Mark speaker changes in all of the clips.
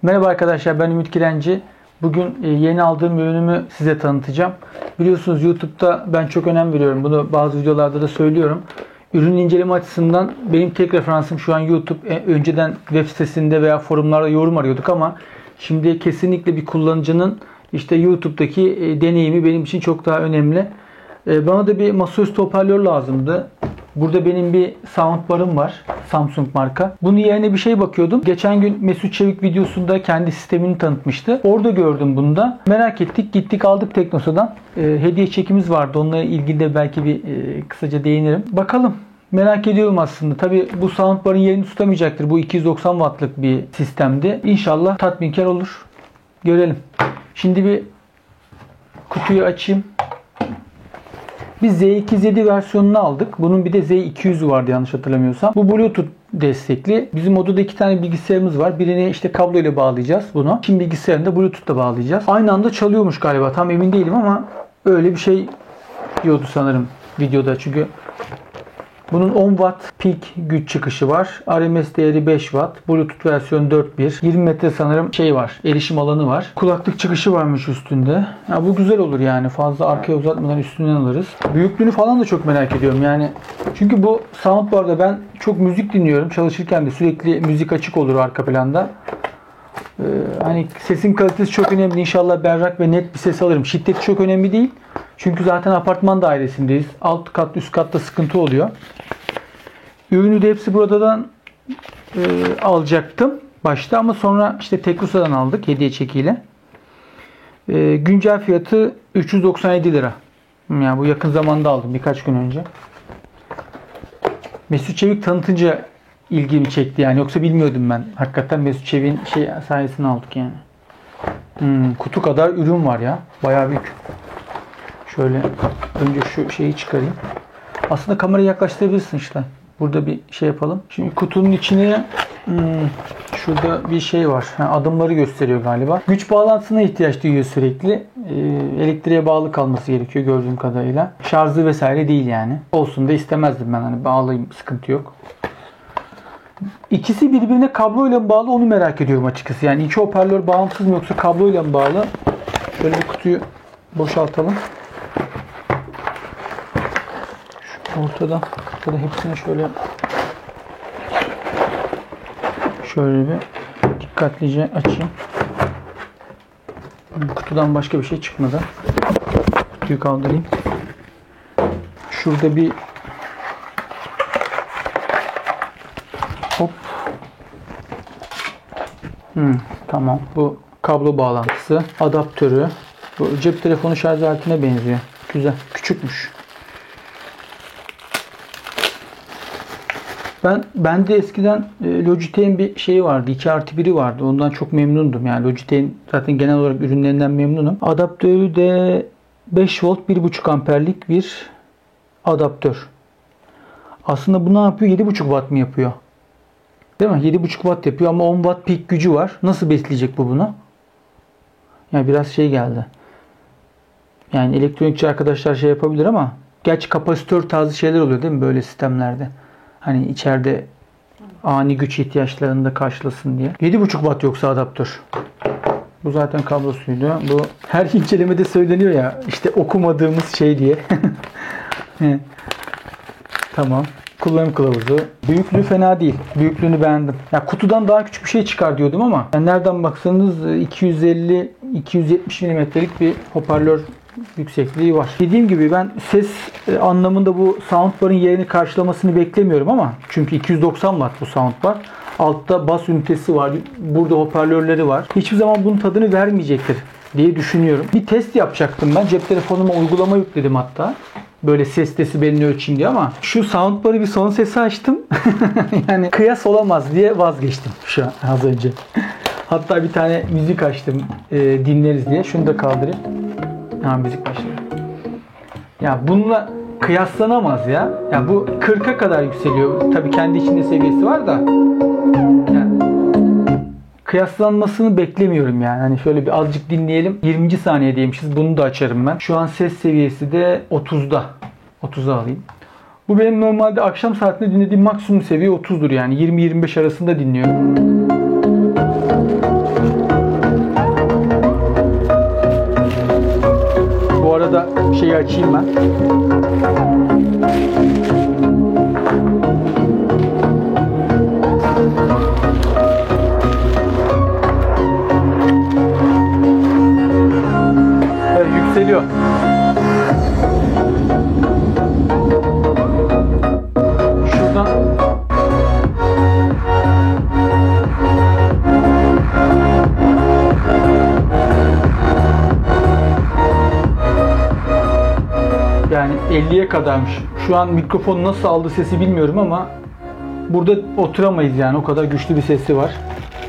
Speaker 1: Merhaba arkadaşlar, ben Ümit Kirenci. Bugün yeni aldığım ürünümü size tanıtacağım. Biliyorsunuz YouTube'da ben çok önem veriyorum. Bunu bazı videolarda da söylüyorum. Ürün inceleme açısından benim tek referansım şu an YouTube. Önceden web sitesinde veya forumlarda yorum arıyorduk ama şimdi kesinlikle bir kullanıcının YouTube'daki deneyimi benim için çok daha önemli. Bana da bir masaüstü hoparlör lazımdı. Burada benim bir soundbar'ım var. Samsung marka. Bunun yerine bir şey bakıyordum. Geçen gün Mesut Çevik videosunda kendi sistemini tanıtmıştı. Orada gördüm bunu da. Merak ettik. Gittik aldık Teknosa'dan. Hediye çekimiz vardı. Onunla ilgili de belki bir kısaca değinirim. Bakalım. Merak ediyorum aslında. Tabi bu soundbar'ın yerini tutamayacaktır. Bu 290 wattlık bir sistemdi. İnşallah tatminkar olur. Görelim. Şimdi bir kutuyu açayım. Biz Z207 versiyonunu aldık. Bunun bir de Z200'ü vardı yanlış hatırlamıyorsam. Bu Bluetooth destekli. Bizim odada 2 tane bilgisayarımız var. Birini kablo ile bağlayacağız bunu. Şimdi bilgisayarını da Bluetooth'la bağlayacağız. Aynı anda çalıyormuş galiba. Tam emin değilim ama öyle bir şey diyordu sanırım videoda. Çünkü bunun 10 watt peak güç çıkışı var. RMS değeri 5 watt. Bluetooth versiyonu 4.1. 20 metre sanırım var. Erişim alanı var. Kulaklık çıkışı varmış üstünde. Ya bu güzel olur yani. Fazla arkaya uzatmadan üstünden alırız. Büyüklüğünü falan da çok merak ediyorum. Yani çünkü bu soundbar'da ben çok müzik dinliyorum. Çalışırken de sürekli müzik açık olur arka planda. Hani sesin kalitesi çok önemli. İnşallah berrak ve net bir ses alırım. Şiddeti çok önemli değil. Çünkü zaten apartman dairesindeyiz. Alt kat üst katta sıkıntı oluyor. Ürünü de hepsi buradan alacaktım başta ama sonra Teknosa'dan aldık hediye çekiyle. Güncel fiyatı 397 lira. Yani bu yakın zamanda aldım birkaç gün önce. Mesut Çevik tanıtınca ilgimi çekti yani yoksa bilmiyordum ben. Hakikaten Mesut Çevik'in sayesinde aldık yani. Kutu kadar ürün var ya. Bayağı büyük. Şöyle önce şu şeyi çıkarayım. Aslında kamerayı yaklaştırabilirsin işte. Burada bir şey yapalım. Şimdi kutunun içine şurada bir şey var. Adımları gösteriyor galiba. Güç bağlantısına ihtiyaç duyuyor sürekli. Elektriğe bağlı kalması gerekiyor gördüğüm kadarıyla. Şarjı vesaire değil yani. Olsun da istemezdim ben. Hani bağlayayım sıkıntı yok. İkisi birbirine kabloyla mı bağlı onu merak ediyorum açıkçası. Yani iki hoparlör bağımsız mı yoksa kabloyla mı bağlı? Şöyle bir kutuyu boşaltalım. Ortada hepsini şöyle bir dikkatlice açayım. Kutudan başka bir şey çıkmadı. Kutuyu kaldırayım. Şurada bir hop. Tamam. Bu kablo bağlantısı, adaptörü. Bu cep telefonu şarj aletine benziyor. Güzel. Küçükmüş. Bende eskiden Logitech'in bir şeyi vardı. 2+1'i vardı. Ondan çok memnundum. Yani Logitech'in zaten genel olarak ürünlerinden memnunum. Adaptörü de 5 volt 1,5 amperlik bir adaptör. Aslında bu ne yapıyor? 7,5 watt mı yapıyor? Değil mi? 7,5 watt yapıyor ama 10 watt pik gücü var. Nasıl besleyecek bu bunu? Yani biraz geldi. Yani elektronikçi arkadaşlar yapabilir ama gerçi kapasitör tarzı şeyler oluyor değil mi böyle sistemlerde? Hani içeride ani güç ihtiyaçlarını da karşılasın diye. 7,5 watt yoksa adaptör. Bu zaten kablosuydu. Bu her incelemede söyleniyor ya okumadığımız diye. Tamam. Kullanım kılavuzu. Büyüklüğü fena değil. Büyüklüğünü beğendim. Ya kutudan daha küçük bir şey çıkar diyordum ama nereden baksanız 250-270 mm'lik bir hoparlör yüksekliği var. Dediğim gibi ben ses anlamında bu soundbar'ın yerini karşılamasını beklemiyorum ama çünkü 290 watt bu soundbar. Altta bas ünitesi var. Burada hoparlörleri var. Hiçbir zaman bunun tadını vermeyecektir diye düşünüyorum. Bir test yapacaktım ben. Cep telefonuma uygulama yükledim hatta. Böyle ses desibelini ölçeyim diye ama şu soundbar'ı bir son sesi açtım. Yani kıyas olamaz diye vazgeçtim şu an az önce. Hatta bir tane müzik açtım dinleriz diye. Şunu da kaldırayım. Müzik başlıyor. Ya bununla kıyaslanamaz ya. Ya bu 40'a kadar yükseliyor. Tabii kendi içinde seviyesi var da. Yani kıyaslanmasını beklemiyorum yani. Hani şöyle bir azıcık dinleyelim. 20. saniyedeymişiz. Bunu da açarım ben. Şu an ses seviyesi de 30'da. 30'a alayım. Bu benim normalde akşam saatinde dinlediğim maksimum seviye 30'dur yani. 20-25 arasında dinliyorum. Arkada şeyi açayım ben. Evet, yükseliyor. Şuradan yani 50'ye kadarmış. Şu an mikrofon nasıl aldı sesi bilmiyorum ama burada oturamayız yani, o kadar güçlü bir sesi var.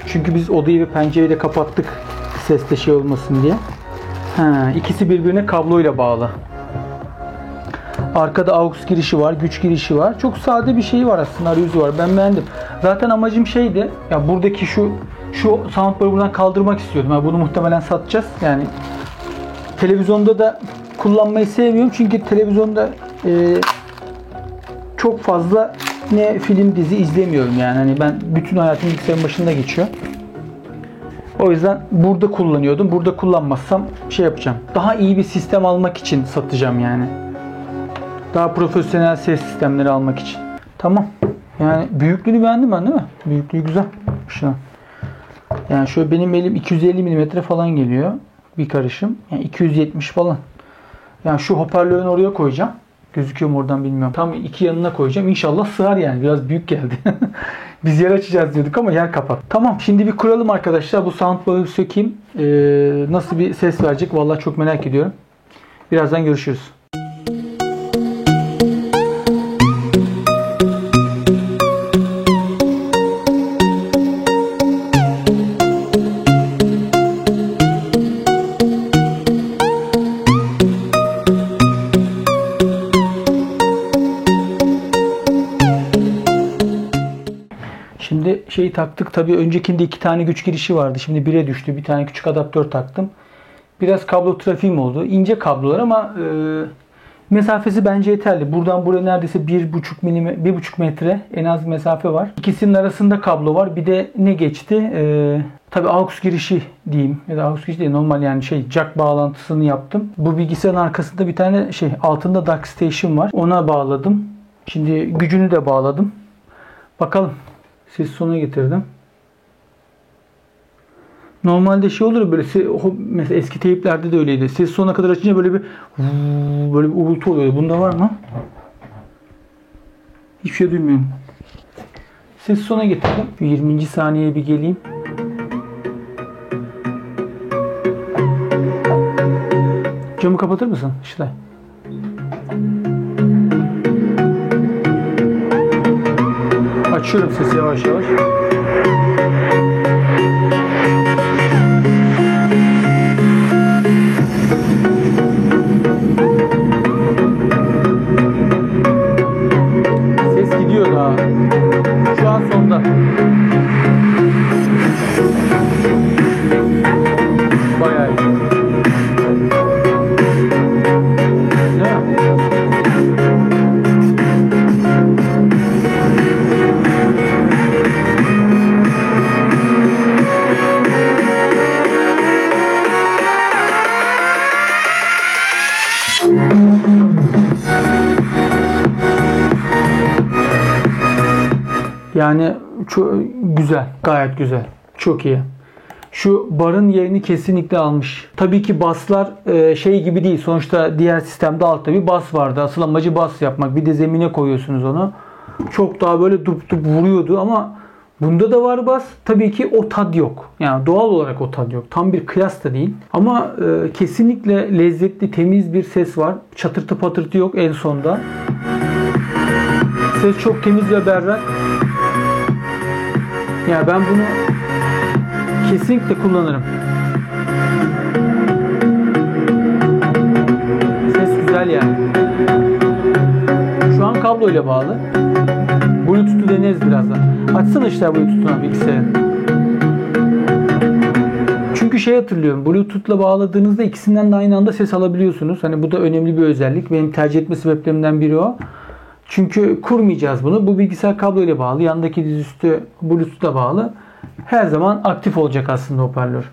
Speaker 1: Çünkü biz odayı ve pencereyi de kapattık seste şey olmasın diye. İkisi birbirine kabloyla bağlı. Arkada aux girişi var, güç girişi var. Çok sade bir şey var aslında, arayüzü var. Ben beğendim. Zaten amacım şeydi, ya buradaki şu soundbar'ı buradan kaldırmak istiyordum. Yani bunu muhtemelen satacağız. Yani televizyonda da kullanmayı sevmiyorum. Çünkü televizyonda çok fazla ne film dizi izlemiyorum yani. Hani ben bütün hayatım bilgisayarın başında geçiyor. O yüzden burada kullanıyordum. Burada kullanmazsam şey yapacağım. Daha iyi bir sistem almak için satacağım yani. Daha profesyonel ses sistemleri almak için. Tamam. Yani büyüklüğünü beğendim ben, değil mi? Büyüklüğü güzel. Şuna. Yani şöyle benim elim 250 mm falan geliyor. Bir karışım. Yani 270 falan. Yani şu hoparlörün oraya koyacağım. Gözüküyor mu oradan bilmiyorum. Tam iki yanına koyacağım. İnşallah sığar yani. Biraz büyük geldi. Biz yer açacağız diyorduk ama yer kapat. Tamam, şimdi bir kuralım arkadaşlar. Bu soundbar'ı sökeyim. Nasıl bir ses verecek? Vallahi çok merak ediyorum. Birazdan görüşürüz. Şimdi şeyi taktık. Tabii öncekinde 2 tane güç girişi vardı. Şimdi 1'e düştü. Bir tane küçük adaptör taktım. Biraz kablo trafiğim oldu. İnce kablolar ama mesafesi bence yeterli. Buradan buraya neredeyse 1,5 metre en az mesafe var. İkisinin arasında kablo var. Bir de ne geçti? Tabii aux girişi diyeyim. Ya da aux girişi değil. Normal yani jack bağlantısını yaptım. Bu bilgisayarın arkasında bir tane altında dock station var. Ona bağladım. Şimdi gücünü de bağladım. Bakalım. Ses sonuna getirdim. Normalde olur böyle mesela eski teyplerde de öyleydi. Ses sonuna kadar açınca böyle bir uğultu oluyordu. Bunda var mı? Hiçbir şey duymuyorum. Ses sonuna getirdim. 20. saniyeye bir geleyim. Camı kapatır mısın? İşte. Açıyorum sesi yavaş yavaş. Ses gidiyor daha. Şu an sonda. Bayağı iyi. Değil mi? Yani çok güzel, gayet güzel, çok iyi. Şu barın yerini kesinlikle almış. Tabii ki baslar şey gibi değil. Sonuçta diğer sistemde altta bir bas vardı. Asıl amacı bas yapmak. Bir de zemine koyuyorsunuz onu. Çok daha böyle dup dup vuruyordu ama bunda da var bas. Tabii ki o tad yok. Yani doğal olarak o tad yok. Tam bir kıyas da değil. Ama kesinlikle lezzetli, temiz bir ses var. Çatırtı patırtı yok en sonda. Ses çok temiz ve berrak. Ya ben bunu kesinlikle kullanırım. Ses güzel yani. Şu an kabloyla bağlı. Bluetooth'u deneriz birazdan. Açsana işte Bluetooth'unu bilgisayarın. Çünkü hatırlıyorum. Bluetooth'la bağladığınızda ikisinden de aynı anda ses alabiliyorsunuz. Hani bu da önemli bir özellik. Benim tercih etme sebeplerimden biri o. Çünkü kurmayacağız bunu. Bu bilgisayar kabloyla bağlı. Yandaki dizüstü Bluetooth'la bağlı. Her zaman aktif olacak aslında hoparlör.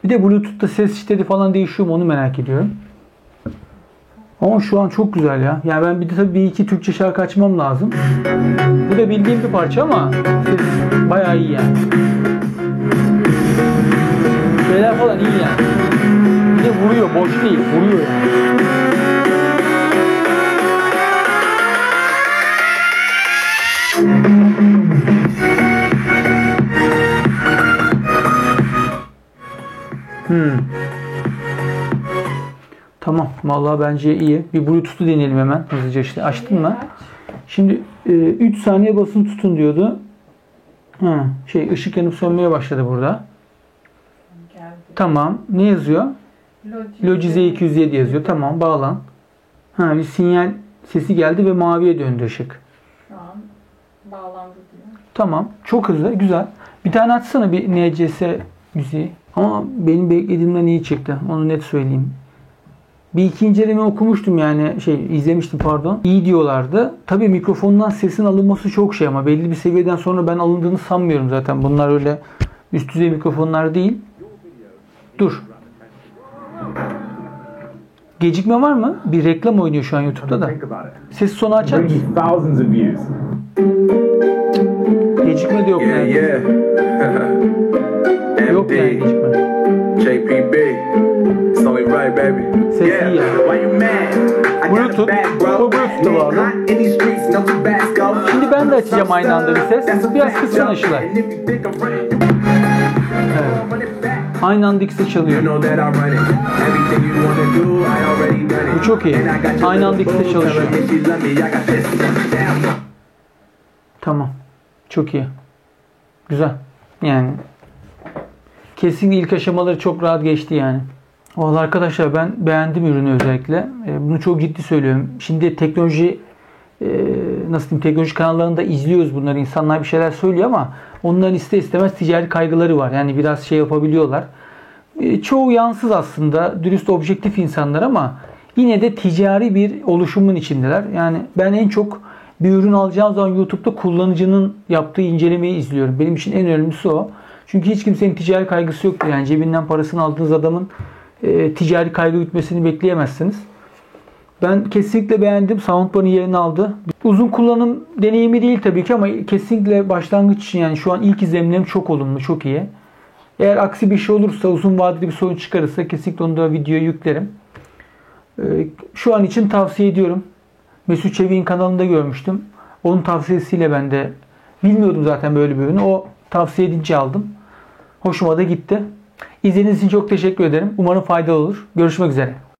Speaker 1: Bir de Bluetooth'ta ses şiddeti falan değişiyor mu onu merak ediyorum. Ama şu an çok güzel ya. Yani ben bir de tabii bir iki Türkçe şarkı açmam lazım. Bu da bildiğim bir parça ama ses bayağı iyi yani. Şeyler falan iyi yani. Bir de vuruyor, boş değil, vuruyor yani. Tamam. Vallahi bence iyi. Bir Bluetooth'u deneyelim hemen hızlıca işte. Açtın mı? Şimdi 3 saniye basılı tutun diyordu. Işık yanıp sönmeye başladı burada.
Speaker 2: Geldi.
Speaker 1: Tamam. Ne yazıyor? Logi Z207 yazıyor. Tamam. Bağlan. Bir sinyal sesi geldi ve maviye döndü ışık.
Speaker 2: Şu an bağlandı diyor.
Speaker 1: Tamam. Çok hızlı. Güzel. Bir tane açsana bir NCS müziği. Ama benim beklediğimden iyi çıktı. Onu net söyleyeyim. Bir iki inceleme okumuştum yani izlemiştim pardon. İyi diyorlardı. Tabii mikrofondan sesin alınması çok ama belli bir seviyeden sonra ben alındığını sanmıyorum zaten. Bunlar öyle üst düzey mikrofonlar değil. Dur. Gecikme var mı? Bir reklam oynuyor şu an YouTube'da da. Sesi sonu açar mısın? Gecikme de yok yani. Yok yani gecikme.
Speaker 3: JPB, it's only right, baby.
Speaker 1: Ses iyi yani. Bluetooth, bu Bluetooth'ta bağlı. Şimdi ben de açacağım aynı anda bir ses. Biraz kıssana Işılay. Evet. Aynı anda ikisi çalıyor. Bu çok iyi. Aynı anda ikisi çalışıyor. Tamam. Çok iyi. Güzel. Yani kesin ilk aşamaları çok rahat geçti yani. Vallahi arkadaşlar ben beğendim ürünü özellikle. Bunu çok ciddi söylüyorum. Şimdi teknoloji teknoloji kanallarında izliyoruz bunları. İnsanlar bir şeyler söylüyor ama onların ister istemez ticari kaygıları var. Yani biraz yapabiliyorlar. Çoğu yansız aslında. Dürüst, objektif insanlar ama yine de ticari bir oluşumun içindeler. Yani ben en çok bir ürün alacağım zaman YouTube'da kullanıcının yaptığı incelemeyi izliyorum. Benim için en önemlisi o. Çünkü hiç kimsenin ticari kaygısı yoktur. Yani cebinden parasını aldığınız adamın ticari kaygı gütmesini bekleyemezsiniz. Ben kesinlikle beğendim. Soundbar'ın yerini aldı. Uzun kullanım deneyimi değil tabii ki ama kesinlikle başlangıç için yani şu an ilk izlenimlerim çok olumlu, çok iyi. Eğer aksi bir şey olursa, uzun vadeli bir sorun çıkarırsa kesinlikle onu da videoya yüklerim. Şu an için tavsiye ediyorum. Mesut Çevik'in kanalında görmüştüm. Onun tavsiyesiyle ben de bilmiyordum zaten böyle bir ürünü. O tavsiye edince aldım. Hoşuma da gitti. İzlediğiniz için çok teşekkür ederim. Umarım faydalı olur. Görüşmek üzere.